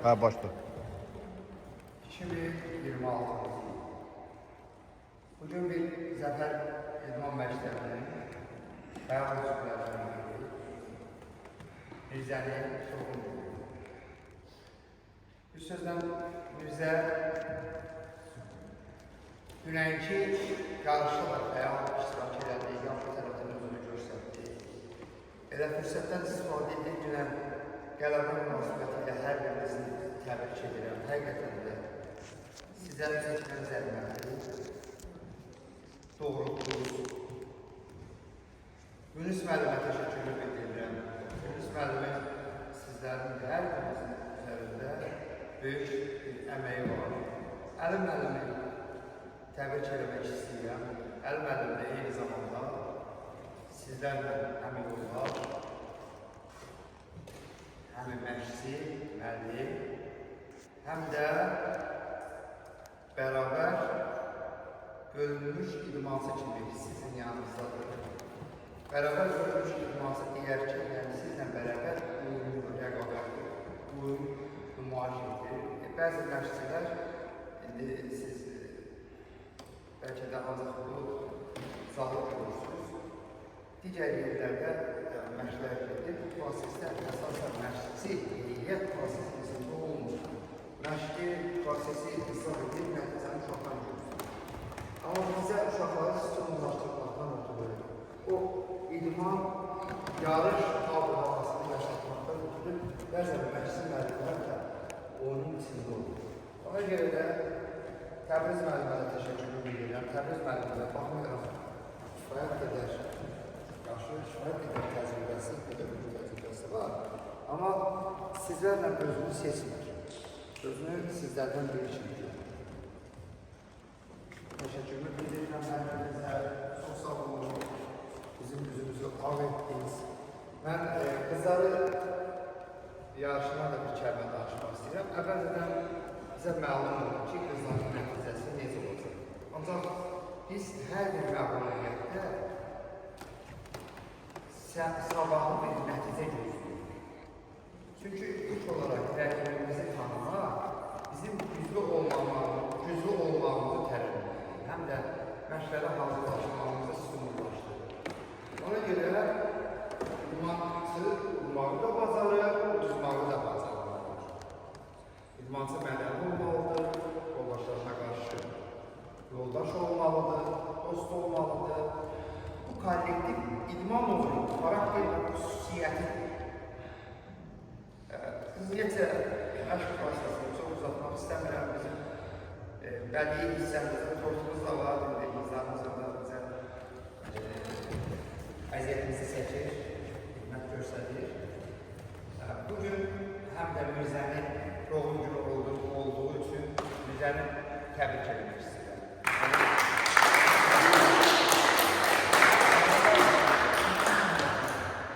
Ha, başla. 2026. Bugün bir Zəfər İdman Məktəbinin bəyan üzvlərindən biri Mirzəni Şoxun. Bu sözlə Mirzə dünənki yarışda da fəal iştirak elədiyi, yaxşı tərəfdən özünü göstərdi. Elə fürsətdən istifadə edib dünən qələbə münasibəti ilə hər birinizin təbrik edirəm. Həqiqətən də sizlərin seçmən zəhməti, doğruluğunuz. Yunus müəllimə təşəkkür edirəm. Yunus müəllimin sizlərin hər birinizin üzərində böyük bir əməyi var. Əli müəllimi təbrik eləmək istəyirəm. Əli müəllim də eyni zamanda sizlərlə həmin yollar, həmin məşqçi, müəllim, həm də bərabər bölünmüş idmançı kimi sizin yanınızdadır. Bərabər bölünmüş idmançı deyər ki, yəni sizlə bərabər uyumlu, rəqabətli, uyum nümayiş edir. Bəzi məşqçilər, indi siz bəlkə də ancaq bu zahir olursunuz. Digər yerlərdə məşqlər gedir. Bu prosesdə əsasən məşqçi, heyət prosesində olmur. Məşqi prosesi hesab edir, nəticəni uşaqdan görürsünüz. Amma bizə uşaqları stimullaşdırmaqdan ötürü, o idman, yarış havasını yaşatmaqdan ötürü bəzən məşqçi müəllimlər də onun içində olur. Ona görə də Təbriz müəllimədə təşəkkür edirəm. Təbriz müəllimədə baxmayaraq kifayət qədər yaxşı, kifayət qədər təcrübəsi, qədər bir təcrübəsi var. Amma sizlərlə özünü seçmir. Özünü sizlərdən biri kimi görür. Təşəkkür edirəm müəllimimizə, çox sağ olun, bizim üzümüzü ağ etdiniz. Mən qızları yarışına da bir kəlmə danışmaq istəyirəm. Əvvəlcədən bizə məlum olur ki, qızların nəticəsi necə olacaq. Ancaq biz hər bir məlumiyyətdə sabahlı bir nəticə gözləyirik. Çünki ilk olaraq rəqibimizi tanımaq, bizim güclü olmağımızı təlim edir. Həm də məşqlərə hazırlaşmağımızı stimullaşdırır. Ona görə idmançı udmağı da bacarır, udmağı da bacarır. İdmançı mənəvi olmalıdır, yoldaşlarına qarşı yoldaş olmalıdır, dost olmalıdır. Bu kollektiv idman olur, xarakter xüsusiyyətidir. Ümumiyyətlə, məşq prosesini çox uzatmaq istəmirəm. Bizim bədii hissəmizdə tortumuz da var, insanımız da bizə əziyyətimizi seçir, hikmət göstərir. Bugün həm də Mirzənin doğum günü olduğu üçün Mirzəni təbrik etmək istəyirəm.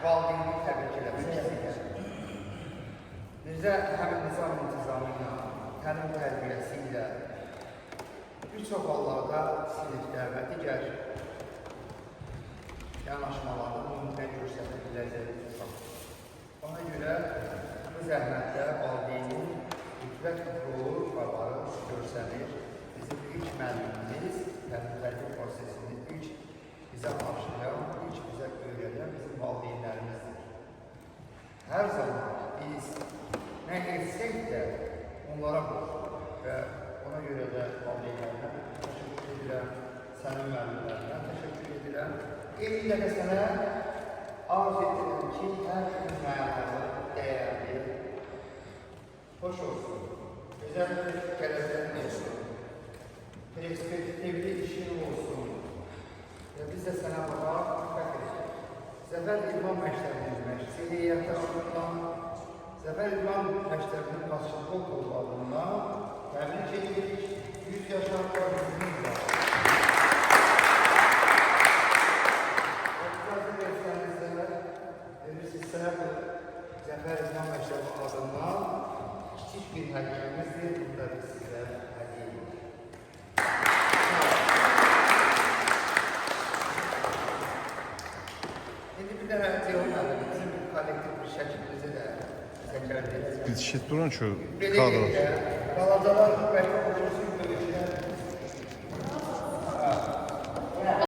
Valideyni təbrik etmək istəyirəm. Mirzə həmin nizam-intizamı ilə, təlim tərbiyəsi ilə bir çox hallarda sinifdə və digər yanaşmalarda nümunə göstərmək ləzzəti tutar. Ona görə bu zəhmətdə valideynin mütləq rolu yuxarıları göstərir. Bizim ilk müəllimimiz təlim tərbiyə prosesini ilk bizə aşılayan, ilk bizə öyrədən bizim valideynlərimizdir. Hər zaman biz nə etsək də onlara qoşulur və ona görə də valideynlərinə təşəkkür edirəm, sənin müəllimlərinə təşəkkür edirəm. Eynilə də sənə arz edirəm ki, hər gün həyatında dəyərli, xoş olsun, gözəl bir gələcəyin olsun, perspektivli işin olsun və biz də sənə baxaraq fəxr edirik. Zəfər İdman Məktəbinin məşqçi heyəti adından, Zəfər İdman Məktəbinin basketbol adından təbrik edirik. 100 yaşlarda bizimiz var. Otuzlarca versənizdə verirsinizsə bu Zəfər İdman Məktəbi adından kiçik bir həqiqimizdir. Burada biz sizə hədiyyə edirik. İndi bir dənə Ceyhun müəllim bizim kollektiv bir şəklimizi də təkrar edəcək. yetişib durun ki Belə kadro. deyək də, balacalar bəlkə otursun